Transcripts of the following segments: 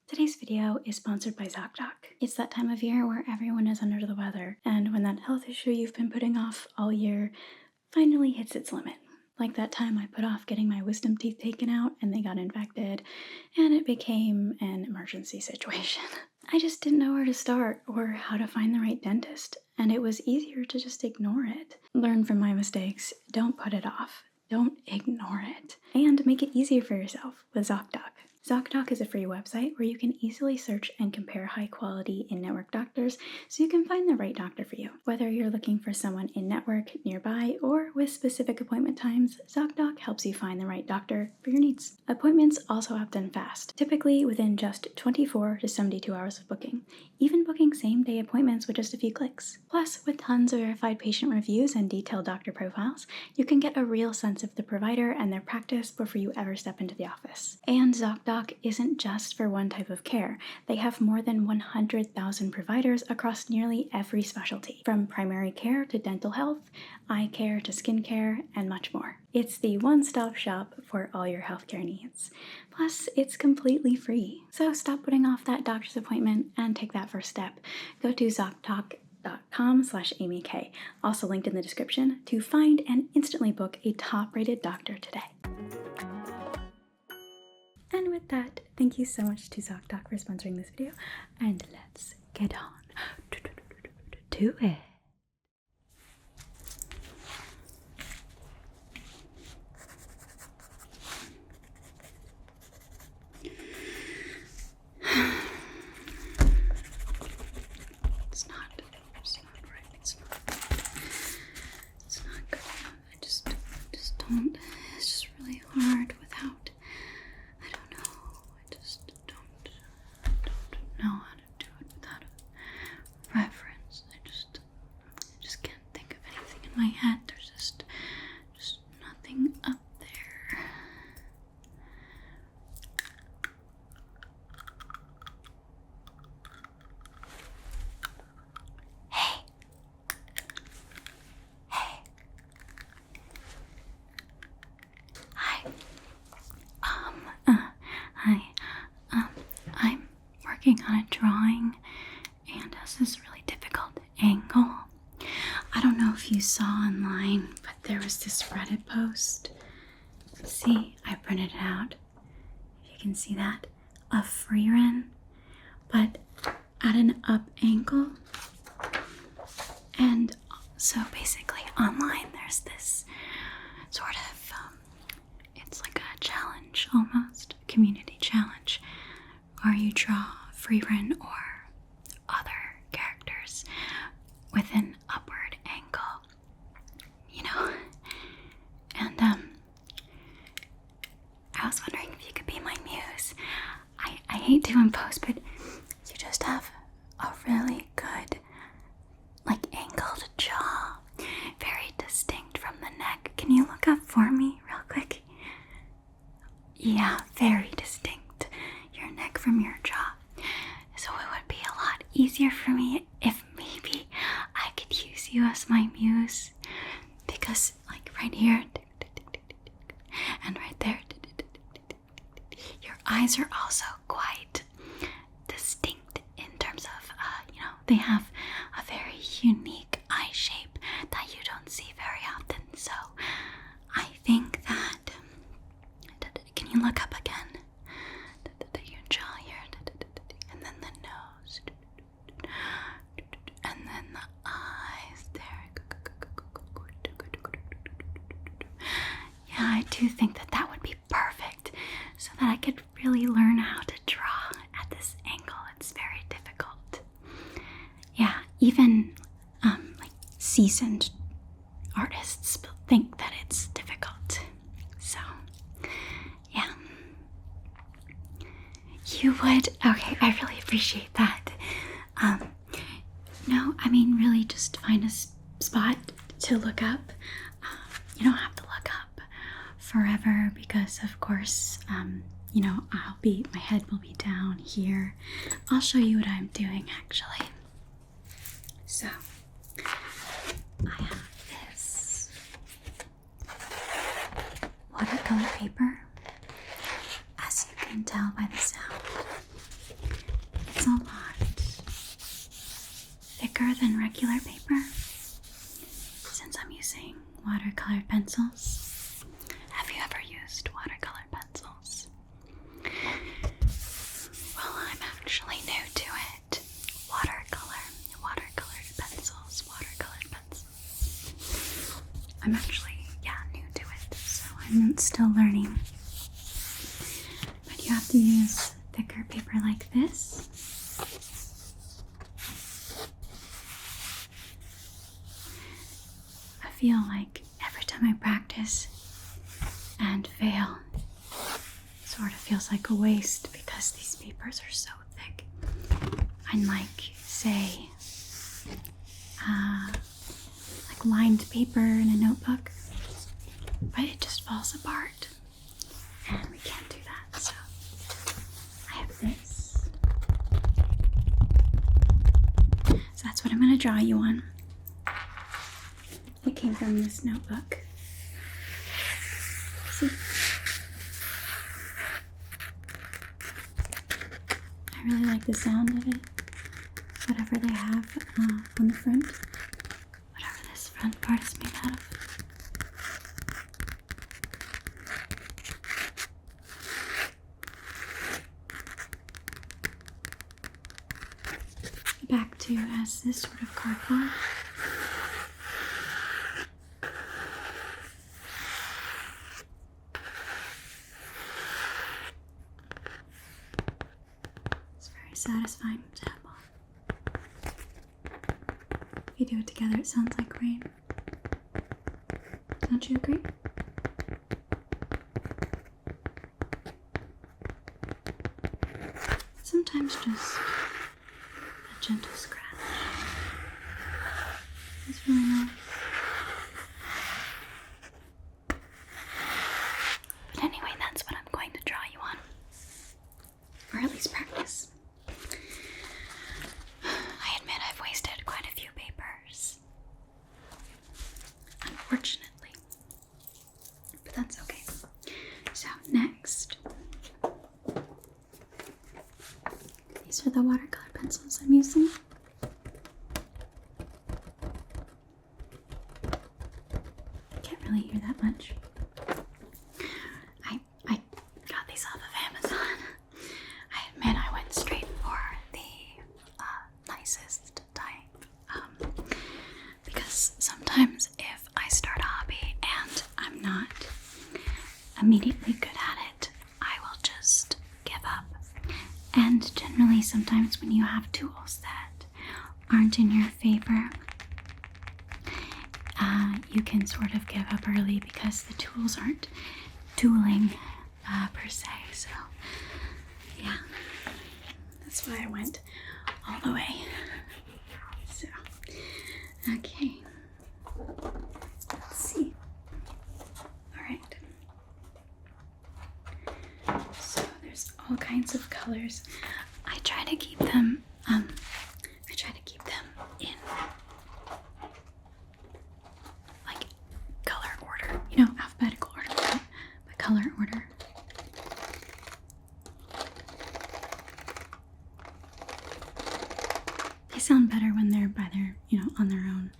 Today's video is sponsored by ZocDoc. It's that time of year where everyone is under the weather, and when that health issue you've been putting off all year finally hits its limit. Like that time I put off getting my wisdom teeth taken out and they got infected, and it became an emergency situation. I just didn't know where to start or how to find the right dentist, and it was easier to just ignore it. Learn from my mistakes, don't put it off, don't ignore it, and make it easier for yourself with ZocDoc. ZocDoc is a free website where you can easily search and compare high-quality in-network doctors so you can find the right doctor for you. Whether you're looking for someone in-network, nearby, or with specific appointment times, ZocDoc helps you find the right doctor for your needs. Appointments also happen fast, typically within just 24 to 72 hours of booking, even booking same-day appointments with just a few clicks. Plus, with tons of verified patient reviews and detailed doctor profiles, you can get a real sense of the provider and their practice before you ever step into the office. And ZocDoc isn't just for one type of care. They have more than 100,000 providers across nearly every specialty, from primary care to dental health, eye care to skin care, and much more. It's the one-stop shop for all your healthcare needs. Plus, it's completely free. So stop putting off that doctor's appointment and take that first step. Go to ZocDoc.com/AmyK, also linked in the description, to find and instantly book a top-rated doctor today. And with that, thank you so much to ZocDoc for sponsoring this video, and let's get on to it. It's not right. It's not good enough. I just don't. It's just really hard without. I don't know how to do it without a reference. I just can't think of anything in my head. There's just nothing up there. Hey. I'm working on a drawing and has this really difficult angle. I don't know if you saw online, but there was this Reddit post. See, I printed it out. If you can see that, of Frieren, but at an up angle. And so basically online there's this sort of, it's like a challenge almost, a community challenge, where you draw Frieren or other characters with an upward angle, and I was wondering if you could be my muse. I hate to impose, but you just have a really good, angled jaw, very distinct from the neck. Can you look up for me real quick? Yeah, very distinct, your neck from your jaw. So it would be a lot easier for me if maybe I could use you as my muse, because right here and right there, your eyes are also quite distinct in terms of, they have a very unique eye shape that you don't see very often. So I think that, can you look up again? Your jaw here, and then the nose, and then the eyes there. Yeah, I do think that would be perfect, so that I could really learn how to draw at this angle. It's very difficult. Yeah, even seasoned artists think that it's difficult. So, yeah. You would? Okay, I really appreciate that. No, I mean, really just find a spot to look up. You don't have to look up forever because, of course, my head will be down here. I'll show you what I'm doing, actually. So, I have this watercolor paper, as you can tell by the sound. a lot thicker than regular paper since I'm using watercolor pencils. Have you ever used watercolor pencils? Well, I'm actually new to it. Watercolored pencils. I'm actually, new to it, so I'm still learning. But you have to use thicker paper like this. I feel like every time I practice and fail, it sort of feels like a waste because these papers are so thick. Unlike, say, like lined paper in a notebook, but it just falls apart, and we can't do that, so I have this. So that's what I'm going to draw you on. It came from this notebook. See? I really like the sound of it. Whatever they have on the front. Whatever this front part is made out of. The back too has this sort of cardboard. It's very satisfying to have on. If you do it together, it sounds like rain. Don't you agree? Sometimes just a gentle scratch. It's really nice. But anyway, that's what I'm going to draw you on. Or at least practice. I admit I've wasted quite a few papers. Unfortunately. But that's okay. So next, these are the watercolor pencils I'm using. Can't really hear that much. I got these off of Amazon. I admit I went straight for the nicest type. Because sometimes if I start a hobby and I'm not immediately good at it, I will just give up. And generally, sometimes when you have tools that aren't in your favor, you can sort of give up early because the tools aren't tooling per se. So, yeah, that's why I went all the way. So, okay, let's see. All right. So there's all kinds of colors. I try to keep them in like color order, alphabetical order, but color order. They sound better when they're on their own.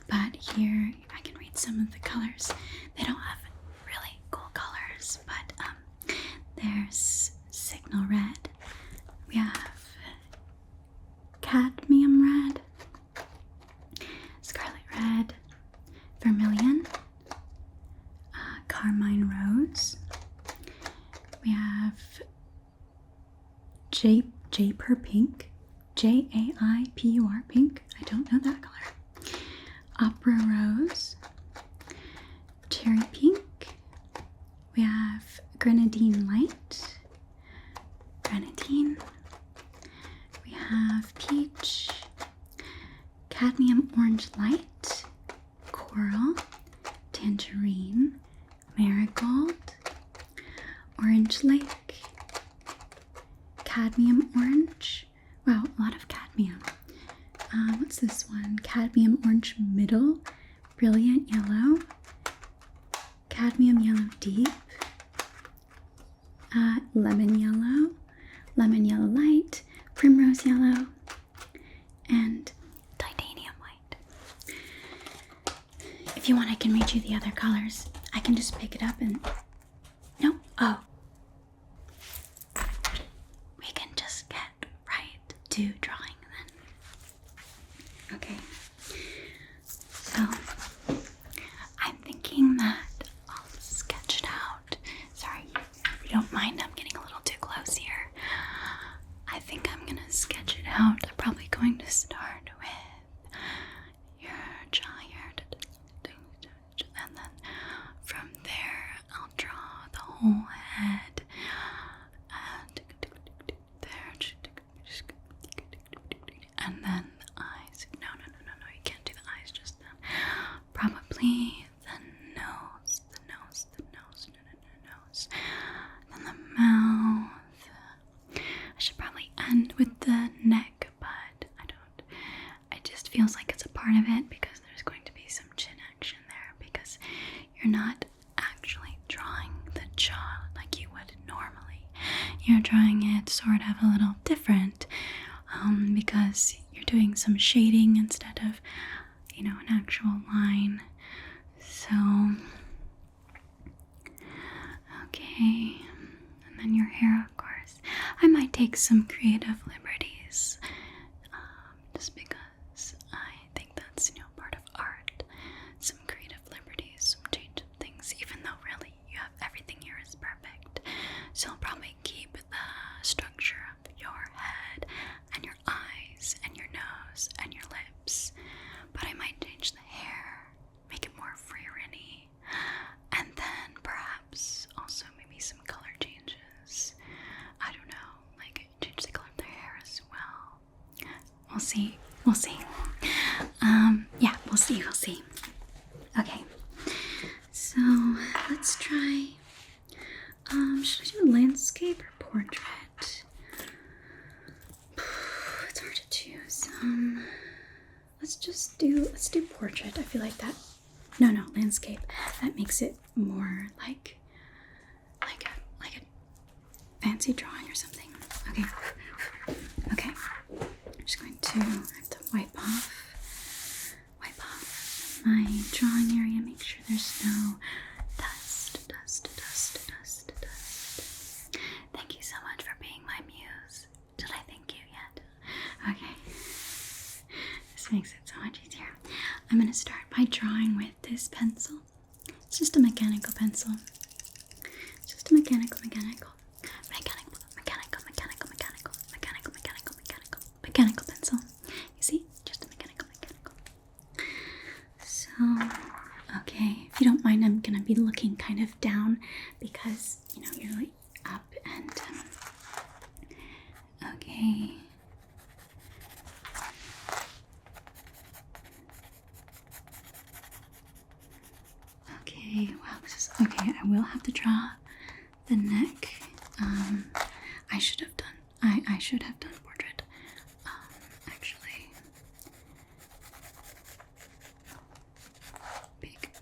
But here I can read some of the colors. They don't have really cool colors, but there's signal red. We have cadmium red, scarlet red, vermilion, carmine rose. We have Jaipur pink, Jaipur pink. I don't know that color. Opera rose, cherry pink. We have grenadine light, grenadine. We have peach, cadmium orange light, coral, tangerine, marigold, orange lake, cadmium orange. Wow, a lot of cadmium. What's this one? Cadmium orange middle, brilliant yellow, cadmium yellow deep, lemon yellow light, primrose yellow, and titanium white. If you want, I can read you the other colors. I can just pick it up and... No? Oh. We can just get right to drawing then. Okay. So, I'm thinking that I'll sketch it out. Sorry, if you don't mind, I'm getting a little too close here. I think I'm gonna sketch it out. I'm probably going to start with your jaw here. And then from there, I'll draw the whole head. And there. And then the eyes. No, you can't do the eyes just then. Probably the nose. Then the mouth. I should probably end with the neck, but I don't. It just feels like it's a part of it because there's going to be some chin action there because you're not actually drawing the jaw like you would normally. You're drawing it sort of a little different because you're doing some shading instead of, an actual line. So, okay. And then your hair, of course. I might take some creative liberties, just because I think that's, part of art. Some creative liberties, some change of things, even though really you have everything here is perfect. So I'll probably keep the structure of your head and your eyes and your nose and your lips, but I might change the hair, make it more Frieren-y, and then perhaps also maybe some color changes. I don't know, like change the color of their hair as well. We'll see. Yeah, we'll see. Okay, so let's try, should I do landscape or portrait? It's hard to choose. Let's do portrait. I feel like that, no, landscape. That makes it more like a fancy drawing or something. Okay. I'm just going to have to wipe off my drawing area. Make sure there's no dust. Thank you so much for being my muse. Did I thank you yet? Okay. This makes it so much easier. I'm going to start by drawing with this pencil. It's just a mechanical pencil. It's just a mechanical pencil. You see? Just a mechanical. So, okay. If you don't mind, I'm going to be looking kind of down because, you're like up and, okay. Okay, wow, this is, okay, I will have to draw the neck. I should have done portrait, actually.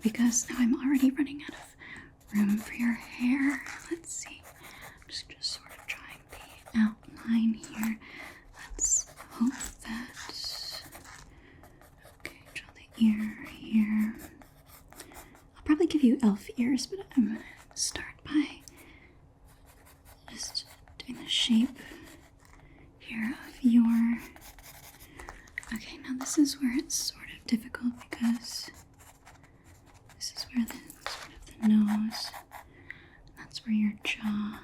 Because now I'm already running out of room for your hair. Let's see, I'm just sort of drawing the outline here. Let's hope that, okay, draw the ear here. I'll probably give you elf ears, but I'm gonna start by just doing the shape here of your... Okay, now this is where it's sort of difficult because this is where the sort of the nose, that's where your jaw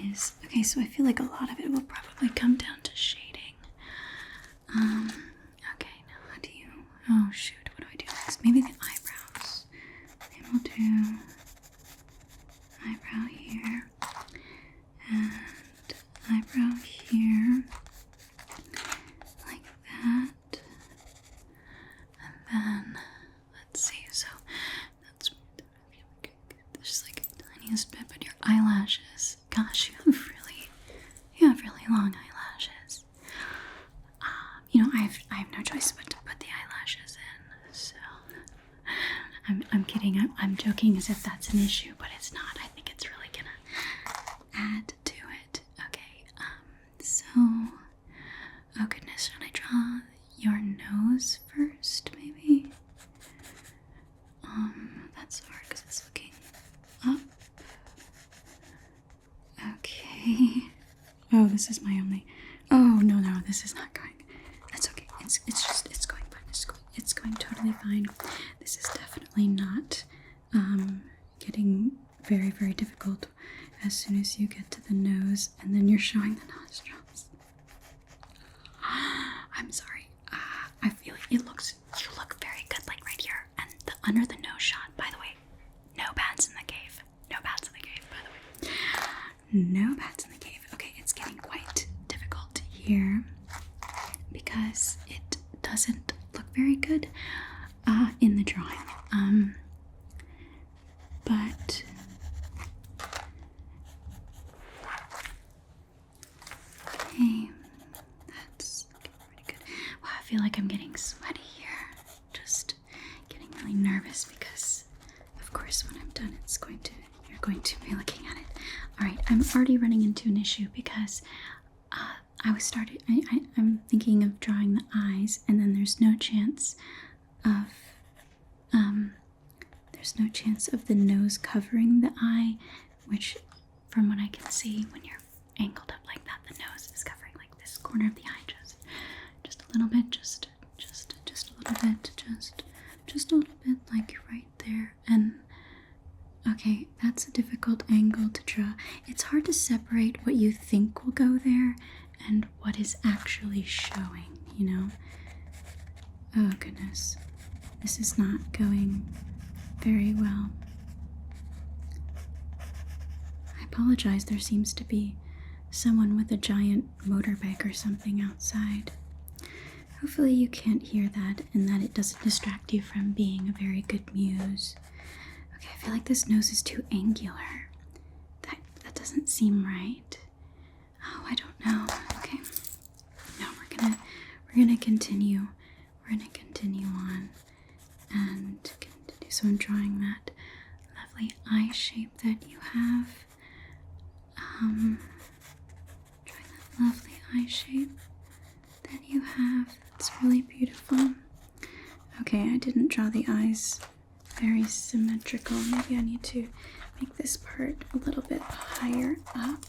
is. Okay, so I feel like a lot of it will probably come down to shading. Okay, now how do you... Oh shoot, what do I do next? Maybe the eyebrows. Maybe we'll do eyebrow here and eyebrow here, like that. And then let's see. So that's there's like the tiniest bit, but your eyelashes. Gosh, you have really long eyelashes. I have no choice but to put the eyelashes in. So I'm kidding. I'm joking as if that's an issue, but it's not. I think it's really gonna add to it. Okay. So Oh, this is my only. Oh, no, this is not going. That's okay. It's going fine. It's going totally fine. This is definitely not getting very, very difficult as soon as you get to the nose and then you're showing the nostrils. I'm sorry. I feel like you look very good, like right here. And the under the nose shot, by the way, no bats in the cave. No bats in the cave, by the way. No bats in the cave. Okay, it's getting quite difficult here because it doesn't look very good in the drawing. But okay, that's looking pretty good. Wow, I feel like I'm getting sweaty here. Just getting really nervous because, of course, when I'm done, you're going to be looking at it. All right, I'm already running into an issue because I'm thinking of drawing the eyes, and then there's no chance of the nose covering the eye, which, from what I can see, when you're angled up like that, the nose is covering like this corner of the eye, just a little bit, just a little bit, just a little bit, like right there. And okay, that's a difficult angle to draw. It's hard to separate what you think will go there and what is actually showing, you know? Oh goodness, this is not going very well. I apologize, there seems to be someone with a giant motorbike or something outside. Hopefully you can't hear that and that it doesn't distract you from being a very good muse. Okay, I feel like this nose is too angular. That doesn't seem right. Oh, I don't know. Okay. No, we're gonna continue. We're gonna continue on and continue. So I'm drawing that lovely eye shape that you have. Drawing that lovely eye shape that you have. It's really beautiful. Okay, I didn't draw the eyes very symmetrical. Maybe I need to make this part a little bit higher up.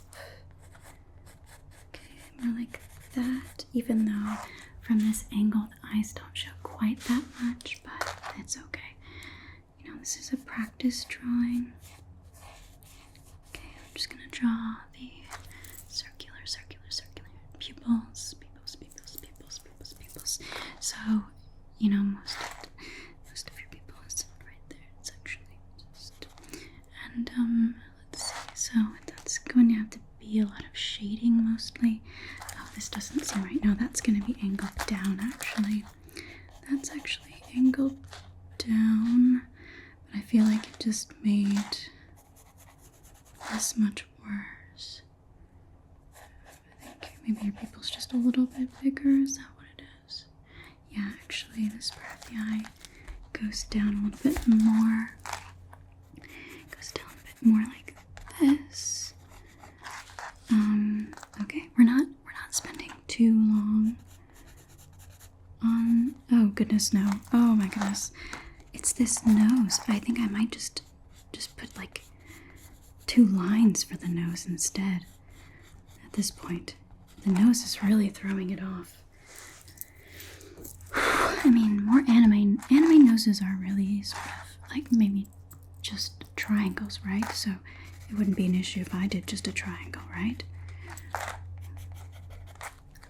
Okay, more like that, even though from this angle the eyes don't show quite that much, but it's okay. You know, this is a practice drawing. Okay, I'm just gonna draw the circular pupils. So, you know, most of your pupil is right there. It's actually just, and let's see. So that's going to have to be a lot of shading mostly. Oh, this doesn't seem right. No, that's going to be angled down. Actually, that's actually angled down. But I feel like it just made this much worse. I think maybe your pupil's just a little bit bigger. Is that what it is? Yeah, actually, this part of the eye goes down a little bit more. It goes down a bit more like this. Okay, we're not spending too long on. Oh goodness, no! Oh my goodness, it's this nose. I think I might just put like 2 lines for the nose instead. At this point, the nose is really throwing it off. I mean, more anime noses are really sort of like maybe just triangles, right? So it wouldn't be an issue if I did just a triangle, right?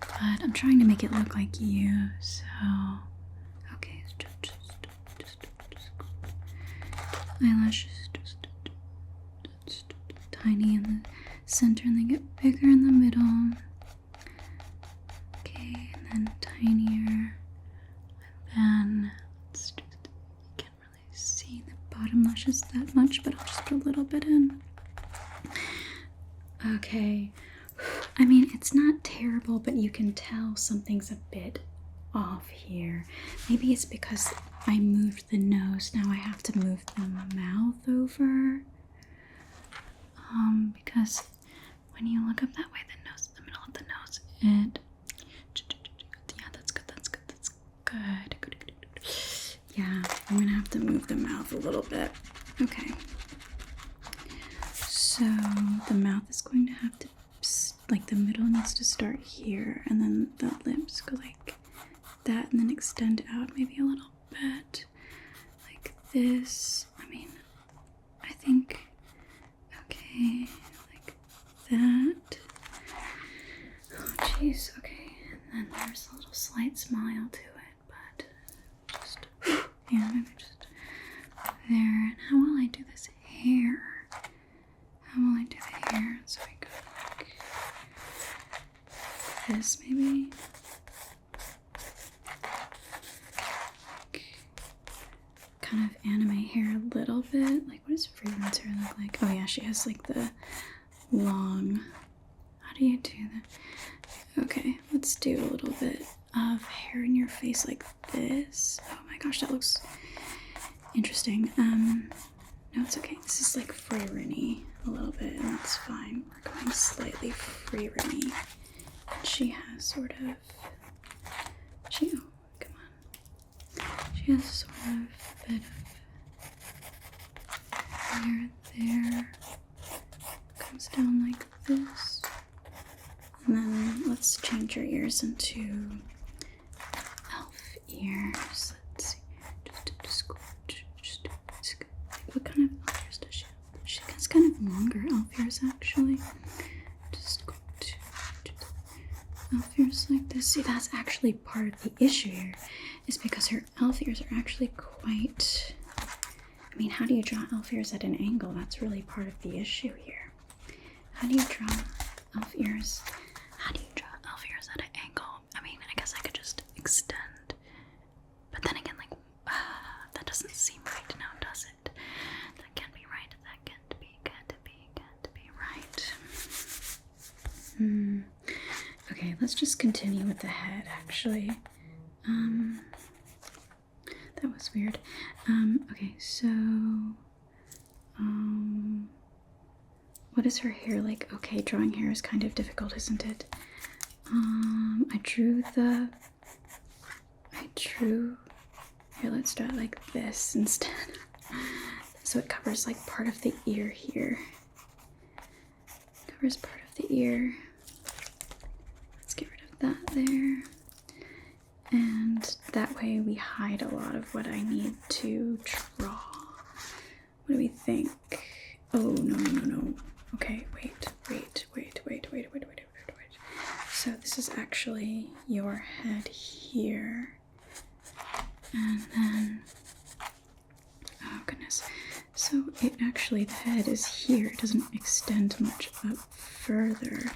But I'm trying to make it look like you, so okay, just eyelashes just tiny in the center and then get bigger in the middle. Okay, and then tinier. And let's just, you can't really see the bottom lashes that much, but I'll just put a little bit in. Okay, I mean, it's not terrible, but you can tell something's a bit off here. Maybe it's because I moved the nose. Now I have to move the mouth over. Because when you look up that way, the middle of the nose, yeah, that's good. Yeah, I'm gonna have to move the mouth a little bit. Okay. So the mouth is going to have to like the middle needs to start here, and then the lips go like that, and then extend out maybe a little bit, like this. I mean, I think, okay, like that. Oh, jeez, okay. And then there's a little slight smile to it, but just, yeah, maybe just there. And how will I do this hair? How will I do the hair? So I go like this, maybe. Like, kind of anime hair a little bit. Like, what does Frieren's hair look like? Oh yeah, she has like the long. How do you do that? Okay, let's do a little bit of hair in your face like this. Oh my gosh, that looks interesting. No, it's okay. This is like Frieren-y a little bit, and that's fine. We're going slightly Frieren-y. And she has sort of, oh, come on. She has sort of a bit of hair there. Comes down like this. And then let's change your ears into elf ears. Let's see. What kind of elf ears does she have? She has kind of longer elf ears actually. Just go to elf ears like this. See, that's actually part of the issue here, is because her elf ears are actually quite. I mean, how do you draw elf ears at an angle? That's really part of the issue here. How do you draw elf ears? How do you draw elf ears at an angle? I mean, I guess I could just extend. But then again, like, that doesn't seem right now, does it? That can't be right. That can't be right. Okay, let's just continue with the head, actually. That was weird. Okay, so, what is her hair like? Okay, drawing hair is kind of difficult, isn't it? Here, let's draw it like this instead. So it covers like part of the ear here. Covers part of the ear. Let's get rid of that there. And that way we hide a lot of what I need to draw. What do we think? Oh, no. Okay, wait. So this is actually your head here. And then, oh goodness. So it actually, the head is here. It doesn't extend much up further,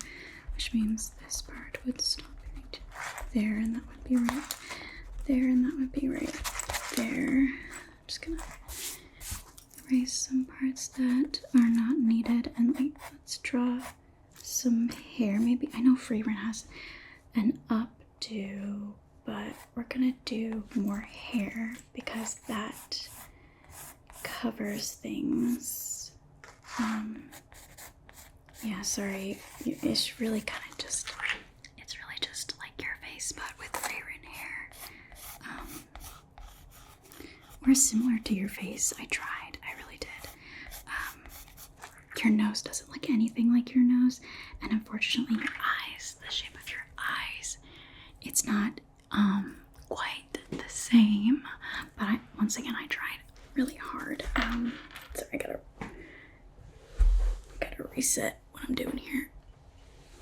which means this part would stop right there, and that would be right there, and that would be right there. I'm just gonna erase some parts that are not needed, and like, let's draw some hair. Maybe, I know Frieren has an updo, but we're gonna do more hair because that covers things. Yeah, sorry, it's really kind of just, it's really just like your face, but with Frieren hair. Or similar to your face. I tried, I really did. Your nose doesn't look anything like your nose, and unfortunately your eyes, the shape of your eyes, it's not quite the same. But once again, I tried really hard. So I gotta reset what I'm doing here.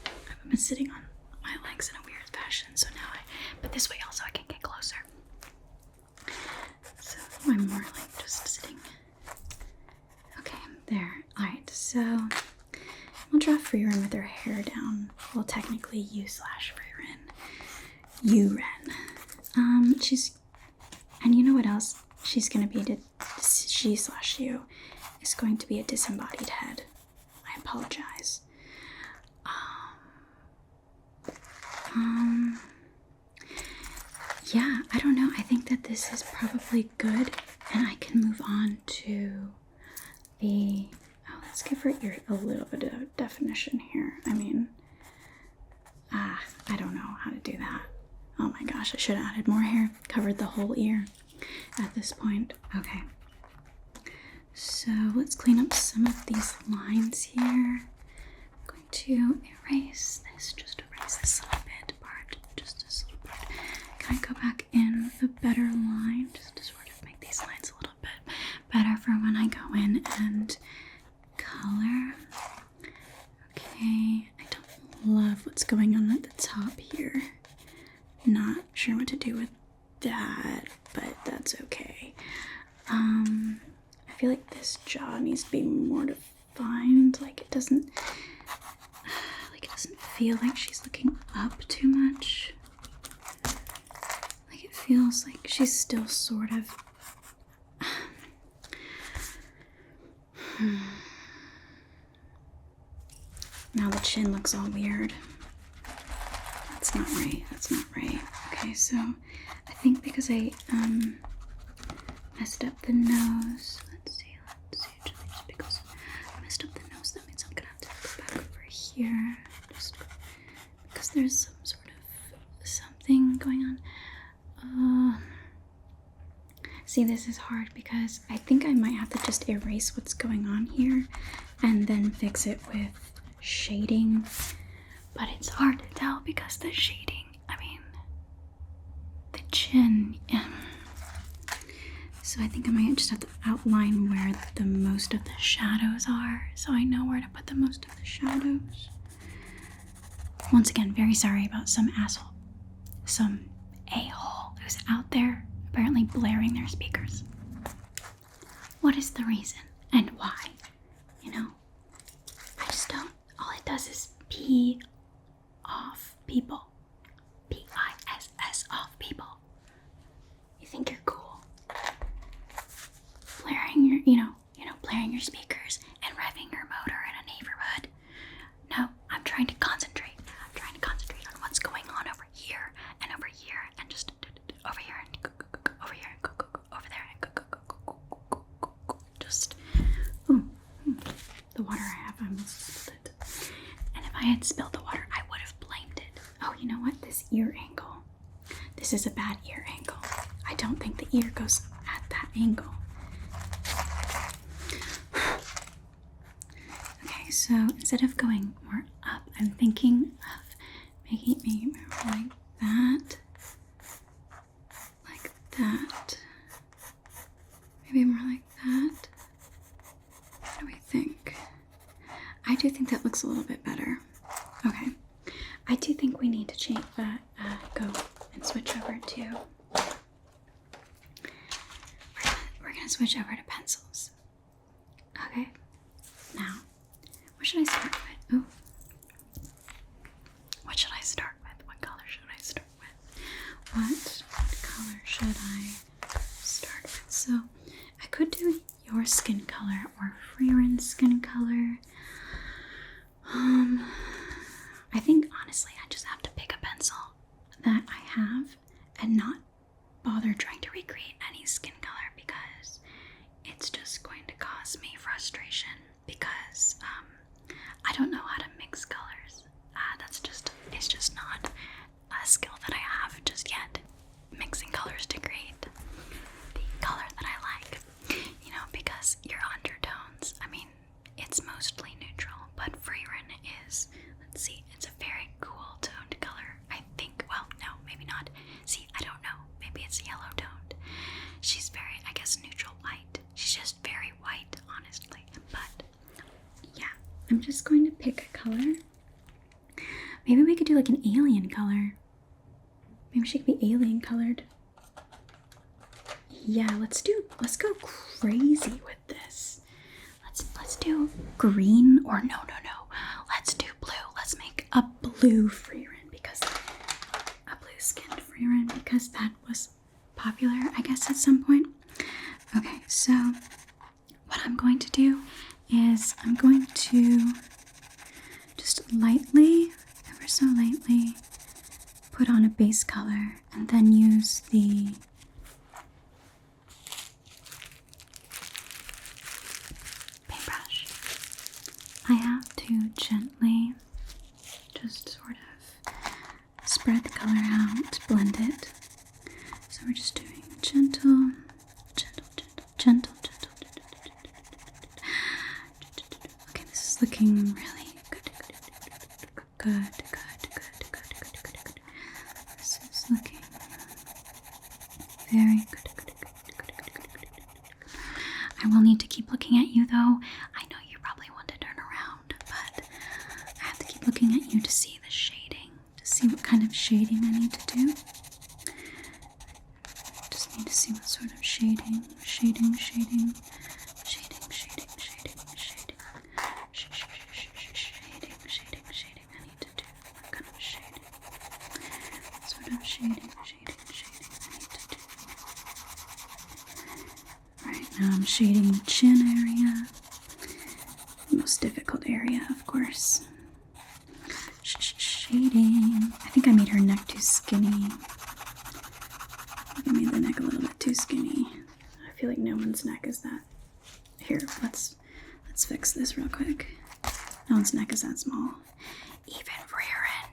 I've been sitting on my legs in a weird fashion, so now but this way also I can get closer. So I'm more like just sitting. Okay, there. Alright, so we'll draw Frieren with her hair down. Well, technically you/Frieren. She's, and you know what else? She's gonna be, she/you is going to be a disembodied head. I apologize. Yeah, I don't know. I think that this is probably good, and I can move on to the, let's give her a little bit of definition here. I mean, I don't know how to do that. Oh my gosh, I should have added more hair. Covered the whole ear at this point. Okay. So let's clean up some of these lines here. I'm going to erase this, just erase this little bit part, just this little part. Can I go back in with a better line, just to sort of make these lines a little bit better for when I go in and color. Okay, I don't love what's going on at the top here. Not sure what to do with that, but that's okay. I feel like this jaw needs to be more defined. Like it doesn't feel like she's looking up too much. Like it feels like she's still sort of Now the chin looks all weird. That's not right. That's not right. Okay, so I think because I messed up the nose. Let's see. Just because I messed up the nose, that means I'm gonna have to go back over here. Just because there's some sort of something going on. See, this is hard because I think I might have to just erase what's going on here and then fix it with shading. But it's hard to tell because the shading, I mean, the chin. So I think I might just have to outline where the most of the shadows are, so I know where to put the most of the shadows. Once again, very sorry about some asshole, some a-hole who's out there apparently blaring their speakers. What is the reason and why? You know, I just don't. All it does is pee off people. P-I-S-S off people. You think you're cool. Blaring your, blaring your speakers and revving your motor in a neighborhood. No, I'm trying to concentrate. I'm trying to concentrate on what's going on over here and over here and just over here and over here and over there and just, the water I have, I almost spilled it. And if I had spilled the water, I would have blamed it. Oh, you know what? This ear angle. This is a bad ear angle. I don't think the ear goes at that angle. Okay, so instead of going more up, I'm thinking of making it maybe more like that. Like that. Maybe more like that. What do we think? I do think that looks a little bit better. Okay. I do think we need to change go and switch over to we're gonna switch over to pencils. Okay. Now, what should I start with? Ooh. What should I start with? What color should I start with? What color should I start with? So I could do your skin color or Frieren's skin color. I think honestly I just have to pick a pencil that I have and not bother trying to recreate any skin color because it's just going to cause me frustration because I don't know how to mix colors. It's just not a skill that I have just yet, mixing colors to create the color that I like, because your undertones, I mean, it's mostly neutral, but Frieren is, let's see, it's a very cool toned color. I think, well, no, maybe not. See, I don't know. Maybe it's yellow toned. She's very, I guess, neutral white. She's just very white, honestly. But, yeah, I'm just going to pick a color. Maybe we could do like an alien color. Maybe she could be alien colored. Yeah, let's go crazy with this. Let's do green or no. Let's do blue. Let's make a blue Frieren because a blue skinned Frieren because that was popular, I guess, at some point. Okay, so what I'm going to do is I'm going to just lightly, ever so lightly, put on a base color and then use the paintbrush. I have to gently just sort of spread the color out, blend it. So we're just doing gentle. Okay, this is looking really good. Very good. I will need to keep looking at you, though. I know you probably want to turn around, but I have to keep looking at you to see the shading, to see what kind of shading I need to do. Just need to see what sort of shading I need to do. What kind of shading? What sort of shading I need to do. Right now I'm shading the chin area. The most difficult area, of course. Shading. I think I made her neck too skinny. I made the neck a little bit too skinny. I feel like no one's neck is that. Here, let's fix this real quick. No one's neck is that small. Even Frieren.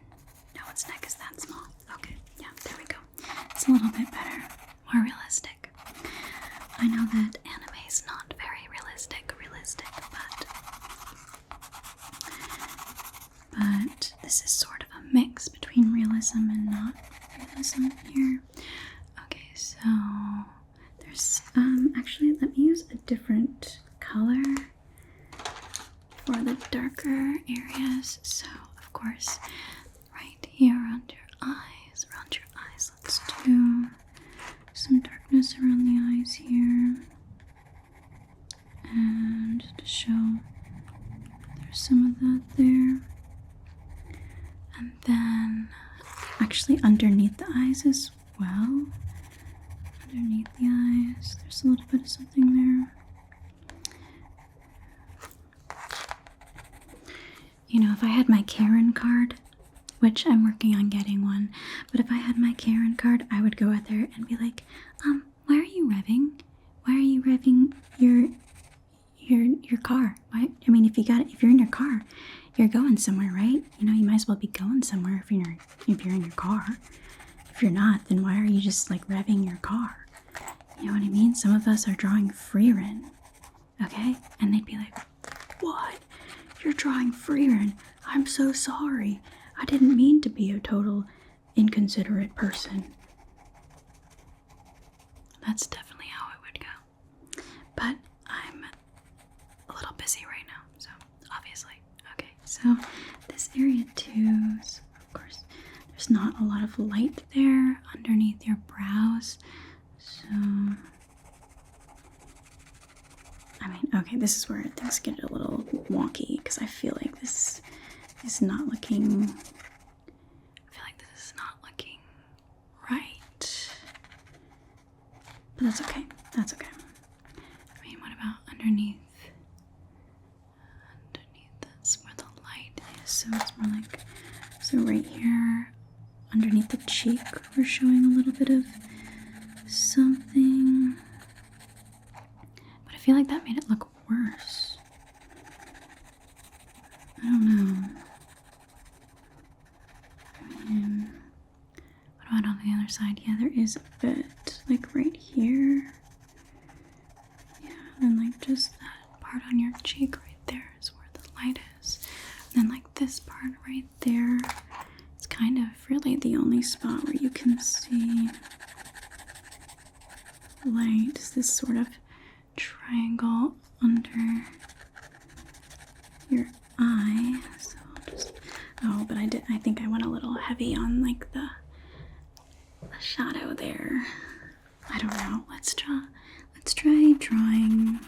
No one's neck is that small. Okay, yeah, there we go. It's a little bit better. More realistic. I know that anime is not very realistic, but this is sort of a mix between realism and not realism here. Okay, so there's actually let me use a different color for the darker areas. So of course right here around your eyes, let's do some darkness around the eyes here, and to show there's some of that there. And then actually underneath the eyes as well. Underneath the eyes, there's a little bit of something there. You know, if I had my Karen card, which I'm working on getting one, but if I had my Karen card, I would go out there and be like, why are you revving? Why are you revving your car? Why? I mean, if you're in your car, you're going somewhere, right? You know, you might as well be going somewhere if you're in your car. If you're not, then why are you just like revving your car? You know what I mean? Some of us are drawing Frieren, okay? And they'd be like, what? You're drawing Frieren? I'm so sorry. I didn't mean to be a total inconsiderate person. That's definitely how it would go. But I'm a little busy right now, so obviously. Okay, so this area too, so of course, there's not a lot of light there underneath your brows. So, I mean, okay, this is where things get a little wonky because I feel like this is not looking, right. But that's okay, I mean, what about underneath? That's where the light is, so it's more like, so right here, underneath the cheek, we're showing a little bit of something. But I feel like that made it look worse. I don't know. I mean, what about on the other side? Yeah, there is a bit, like right here. Yeah, and like just that part on your cheek right there is where the light is. And then like this part right there, it's kind of really the only spot where you can see light. Is this sort of triangle under your eye. So I'll just, but I think I went a little heavy on like the shadow there. I don't know. Let's try drawing.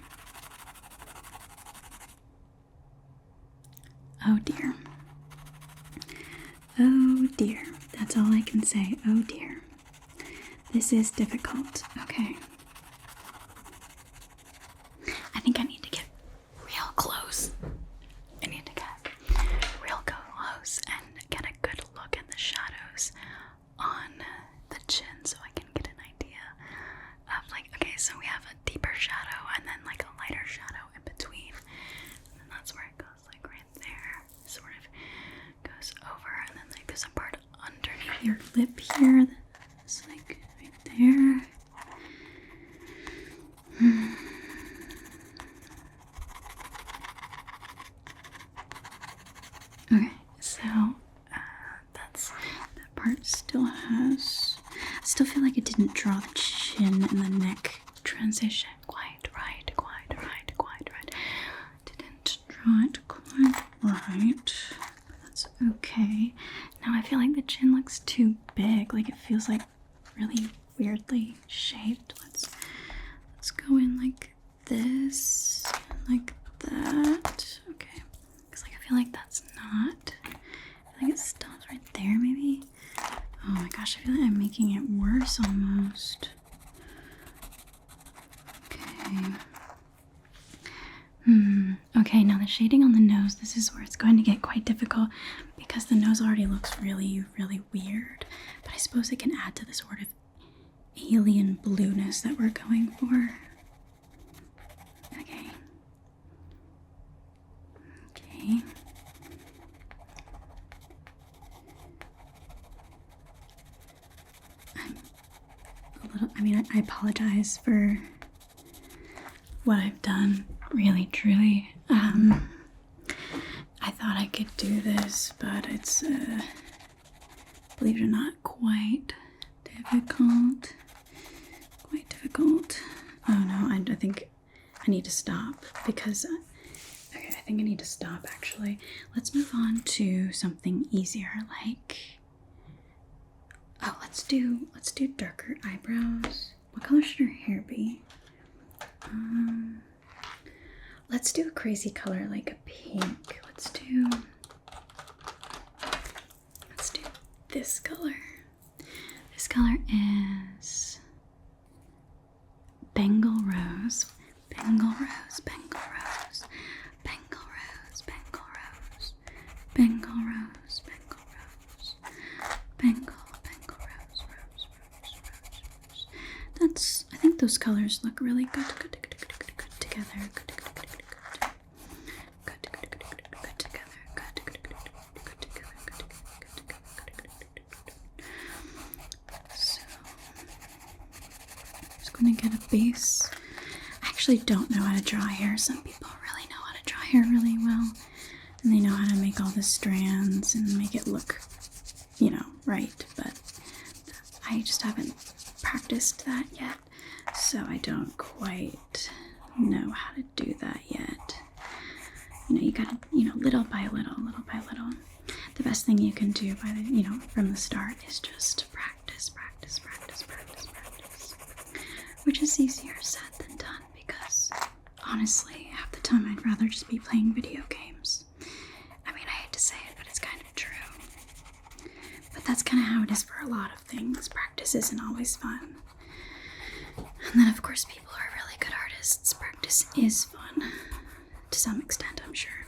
Oh dear. Oh dear. That's all I can say. Oh dear. This is difficult. Okay. I think I need to get real close. I need to get real close and get a good look at the shadows on the chin so I can get an idea of like, okay, so we have a deeper shadow and then like a lighter shadow in between. And that's where it goes like right there. Sort of goes over and then like there's a part underneath your lip here that's like right there. Okay, so that part still has. I still feel like it didn't draw the chin and the neck transition quite right. Didn't draw it quite right. But that's okay. Now I feel like the chin looks too big. Like it feels like really weirdly shaped. Let's go in like this, like that. Okay. Because like I feel like that's not. I think it stops right there maybe. Oh my gosh, I feel like I'm making it worse almost. Okay. Okay, now the shading on the nose, this is where it's going to get quite difficult because the nose already looks really, really weird. But I suppose it can add to the sort of alien blueness that we're going for. Okay. I apologize for what I've done, really, truly. I thought I could do this, but it's, believe it or not, quite difficult. Oh no, I think I need to stop because, okay, I think I need to stop actually. Let's move on to something easier, like, oh, let's do darker eyebrows. What color should her hair be? Let's do a crazy color like a pink. Let's do this color. This color is Bengal Rose. Bengal Rose, Bengal Rose, Bengal Rose, Bengal Rose, Bengal Rose, Bengal Rose, Bengal, Bengal Rose, Rose, Rose, Rose, Rose. That's, I think those colors look really good together. So, I'm just gonna get a base. I actually don't know how to draw hair. Some people really know how to draw hair really well, and they know how to make all the strands and make it look, right, but I just haven't practiced that yet, so I don't quite know how to do that yet. You gotta, little by little. The best thing you can do from the start is just practice. Which is easier said than done because, honestly, half the time I'd rather just be playing video games. I hate to say it, but it's kind of true. But that's kind of how it is for a lot of things. Practice isn't always fun. And then, of course, people who are really good artists, practice is fun. To some extent, I'm sure.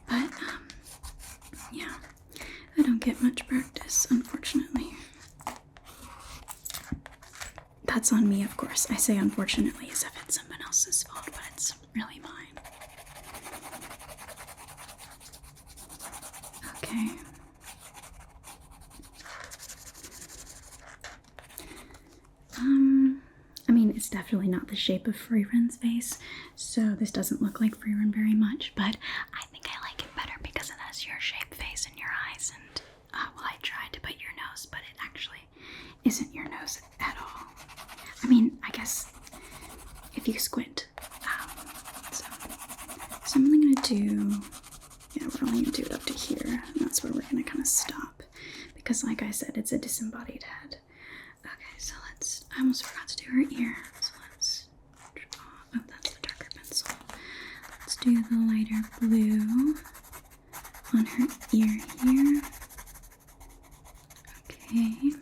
But, yeah. I don't get much practice, unfortunately. That's on me, of course. I say unfortunately as if it's someone else's fault, but it's really mine. Okay. It's definitely not the shape of Frieren's face, so this doesn't look like Frieren very much, but I think I like it better because it has your shape face and your eyes, and, I tried to put your nose, but it actually isn't your nose at all. I guess if you squint. So I'm only gonna do, we're only gonna do it up to here, and that's where we're gonna kind of stop, because like I said, it's a disembodied head. Okay, so I almost forgot to do her ear, so let's draw, oh, that's the darker pencil. Let's do the lighter blue on her ear here. Okay.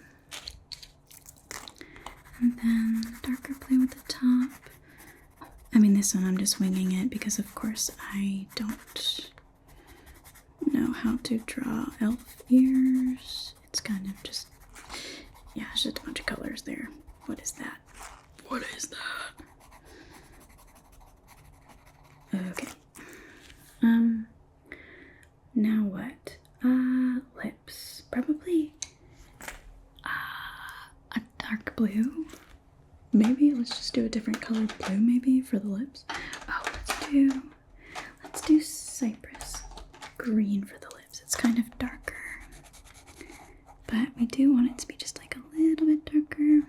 And then darker blue at the top. This one I'm just winging it because of course I don't know how to draw elf ears. It's kind of just, it's just a bunch of colors there. What is that? Okay. Now what? Lips. Probably a dark blue. Maybe let's just do a different color blue maybe for the lips. Oh, let's do cypress green for the lips. It's kind of darker. But we do want it to be just like a little bit darker.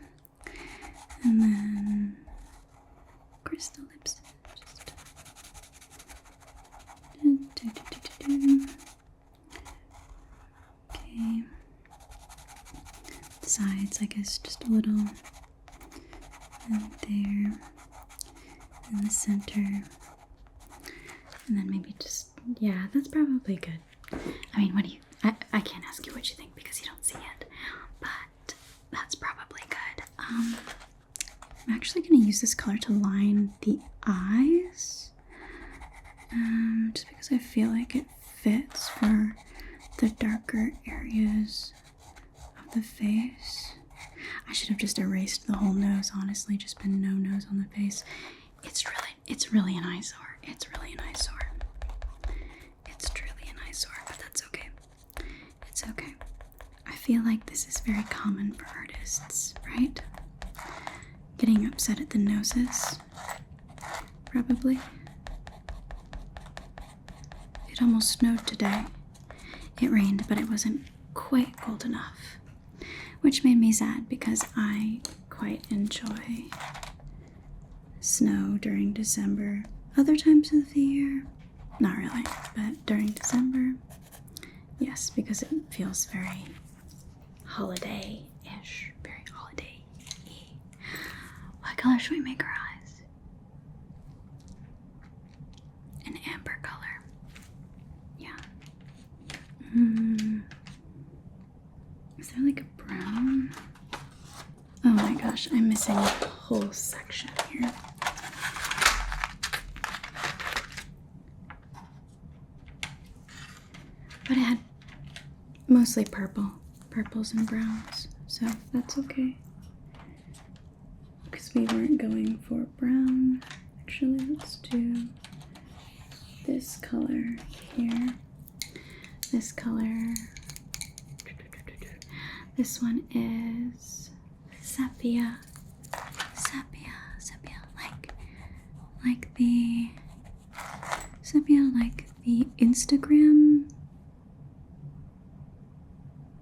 And then, of course, the lips. Just okay. Sides, I guess, just a little. And there. In the center. And then maybe just, yeah, that's probably good. I mean, what do you, I can't ask you what you think because you don't see it, but that's probably good. I'm actually going to use this color to line the eyes, just because I feel like it fits for the darker areas of the face. I should have just erased the whole nose, honestly, just been no nose on the face. It's really an eyesore. It's really an eyesore. It's truly an eyesore, but that's okay. It's okay. I feel like this is very common for artists, right? Getting upset at the noses, probably. It almost snowed today. It rained, but it wasn't quite cold enough, which made me sad because I quite enjoy snow during December. Other times of the year, not really, but during December, yes, because it feels very holiday-ish, very holiday-y. What color should we make our eyes? An amber color. Yeah. Is there like a brown? Oh my gosh, I'm missing a whole section here. But it had mostly purples and browns, so that's okay. Because we weren't going for brown. Actually, let's do this color here. This color. This one is sepia. Like the Instagram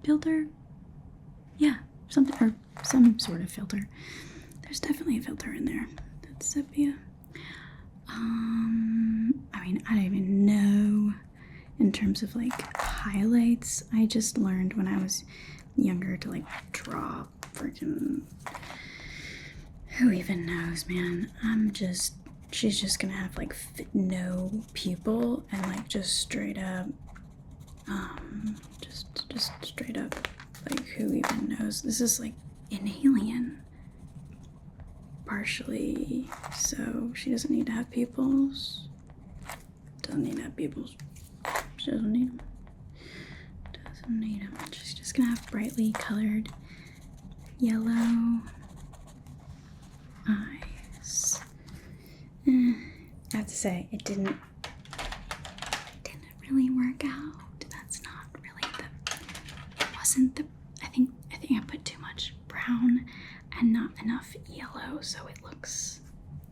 filter? Yeah, something, or some sort of filter. There's definitely a filter in there. That's sepia. I mean, I don't even know in terms of like highlights. I just learned when I was younger to like draw freaking, who even knows, man. She's just gonna have like no pupil and like just straight up, just straight up, like who even knows? This is like an alien, partially, so she doesn't need to have pupils. Doesn't need to have pupils. She doesn't need them. Doesn't need them. She's just gonna have brightly colored yellow eyes. I have to say, it didn't really work out. That's not really I think I put too much brown and not enough yellow, so it looks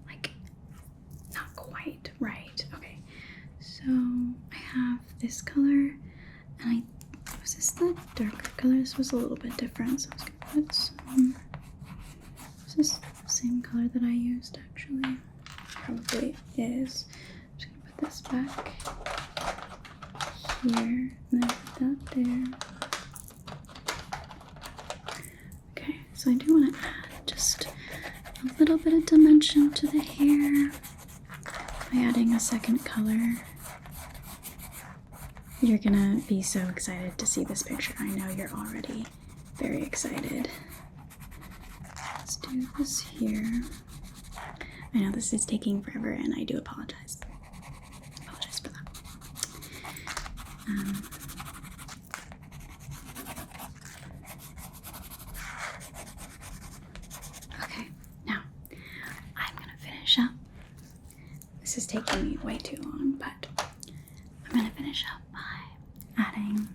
like not quite right. Okay, so I have this color, and was this the darker color? This was a little bit different, so I was gonna put some, is this the same color that I used actually? Probably is. I'm just gonna put this back here, and then put that there. Okay, so I do want to add just a little bit of dimension to the hair by adding a second color. You're gonna be so excited to see this picture. I know you're already very excited. Let's do this here. I know this is taking forever, and I do apologize. Apologize for that. Okay, now I'm gonna finish up. This is taking me way too long, but I'm gonna finish up by adding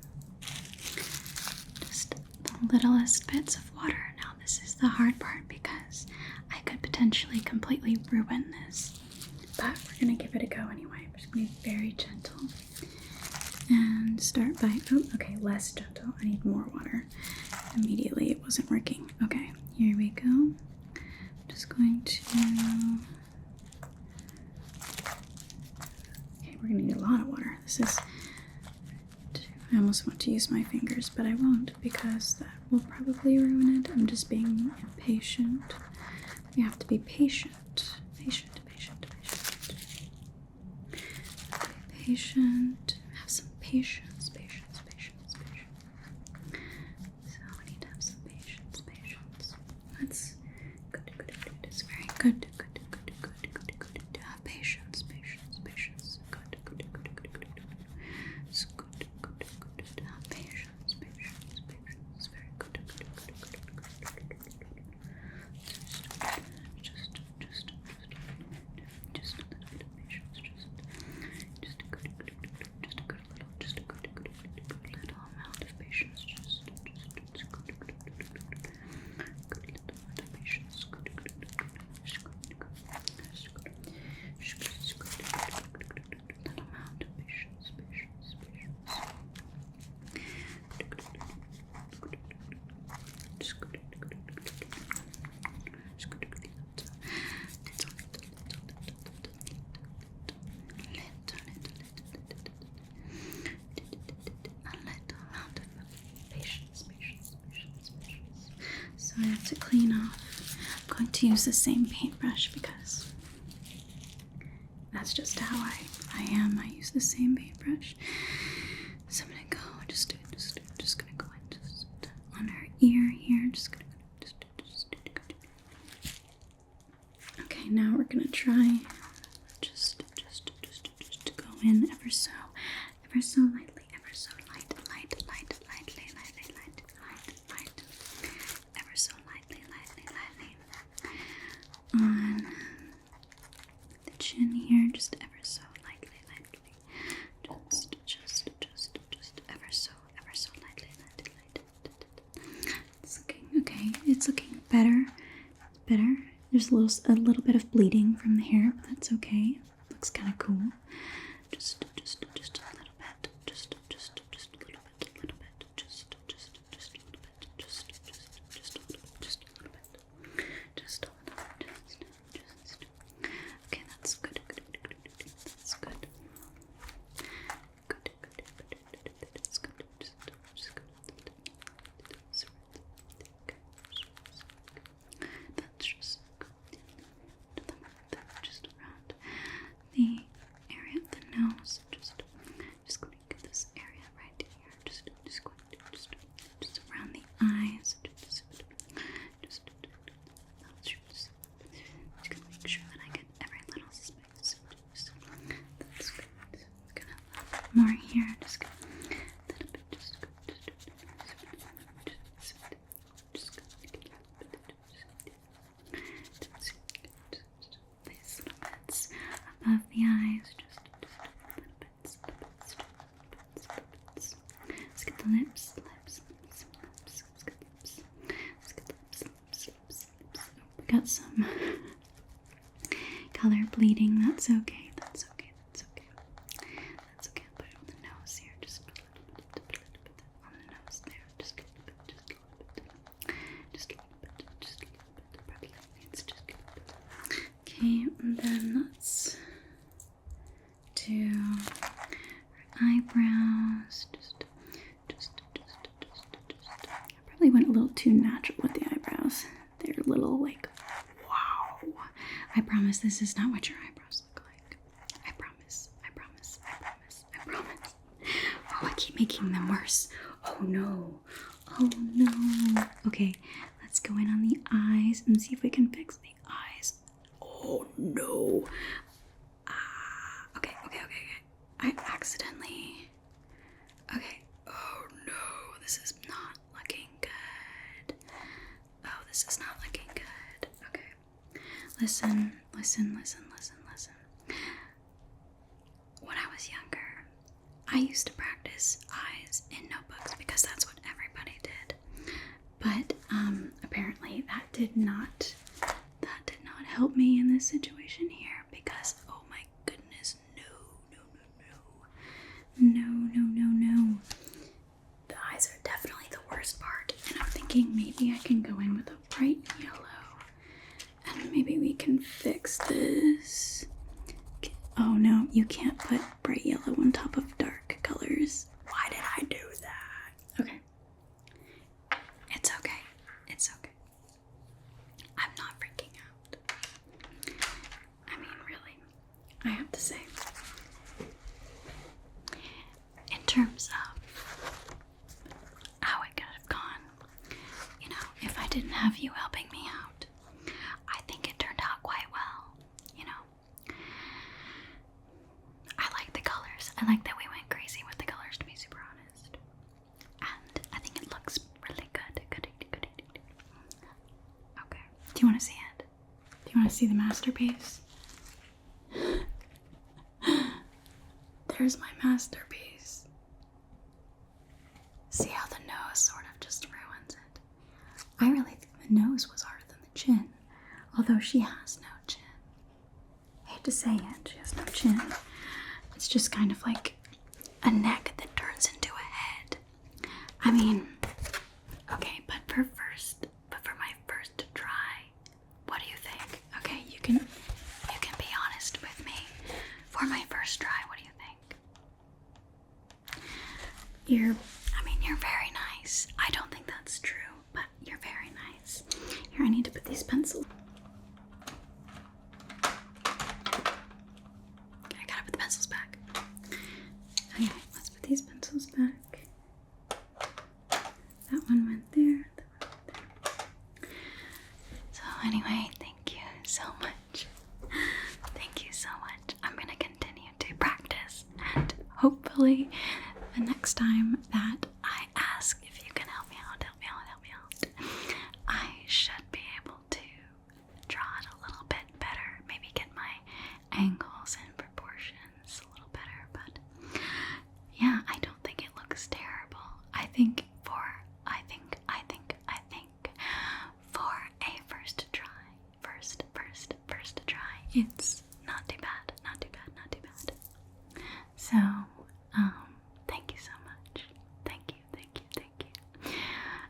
just the littlest bits of water. Now this is the hard part because I could potentially completely ruin this, but we're gonna give it a go anyway. I'm just gonna be very gentle and start by, oh, okay, less gentle. I need more water. Immediately it wasn't working. Okay, here to use my fingers, but I won't because that will probably ruin it. I'm just being impatient. You have to be patient. Patient. Have some patience. So we need to have some patience. That's good. It's very good. To have patience. Good. It's good. To have patience. Very good. Just a little bit of patience. Just a good little amount of patience. Just good little amount of patience. So I have to clean off. I'm going to use the same paintbrush because that's just how I am. I use the same paintbrush. So I'm gonna go just gonna go in just on her ear here. Okay, now we're gonna try just to go in ever so lightly, ever so lightly, ever so lightly, on the chin here, just ever so lightly, just ever so lightly. It's looking okay. It's looking better. There's a little bit of bleeding from the hair, but that's okay. Looks kind of cool. Just a little bit. Just a little bit. Just a little bit. Just a little bit. Okay, that's good. That's good. That's good. Just good. That's just just around the area of the nose. Just going to get this area right here. Just around the eyes. Just gonna make sure that I get every little space. That's good. Gonna more here. Just gonna a little bit. Just good. These little bits above the eyes. Just little bits. Let's get the lips. Let's get lips. We got some color bleeding. That's okay. I'll put it on the nose here. Just a little bit on the nose there. Just a little bit. Probably needs just a little bit. Okay, and then let's do her eyebrows. I probably went a little too natural with the eyebrows. They're a little like, wow. I promise this is not what your eyebrows look like. I promise. Oh, I keep making them worse. Oh no. Okay, let's go in on the eyes and see if we can fix the eyes. Oh no. Okay. I accidentally. Okay. Oh no, this is not looking good. Okay. Listen. When I was younger, I used to practice eyes in notebooks because that's what everybody did. But apparently that did not help me in this situation here because oh my goodness, no. The eyes are definitely the worst part, and I'm thinking maybe I can go in with a bright yellow and maybe we can fix this. Oh no, you can't put bright yellow on top of dark colors. Why did I do that? didn't have you helping me out. I think it turned out quite well, you know. I like the colors. I like that we went crazy with the colors, to be super honest. And I think it looks really good. Good. Okay. Do you want to see it? Do you want to see the masterpiece? There's my masterpiece. See how the nose sort of just ruins it? I really think the nose was harder than the chin, although she has no chin. I hate to say it, she has no chin. It's just kind of like a neck that turns into a head. I mean, okay, but for my first try, what do you think? Okay, you can be honest with me. For my first try, what do you think? You're very nice. I don't think that's true, but you're very nice. Here, I need to put these pencils. Okay, I gotta put the pencils back. Okay, let's put these pencils back. That one went there. That one went there. So anyway, thank you so much. Thank you so much. I'm gonna continue to practice, and hopefully the next time that I ask if you can help me out, I should be able to draw it a little bit better. Maybe get my angles and proportions a little better. But yeah, I don't think it looks terrible. I think for a first try, it's not too bad. So, thank you so much. Thank you.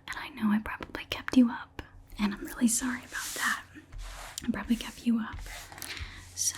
And I know I probably kept you up, and I'm really sorry about that. I probably kept you up. So,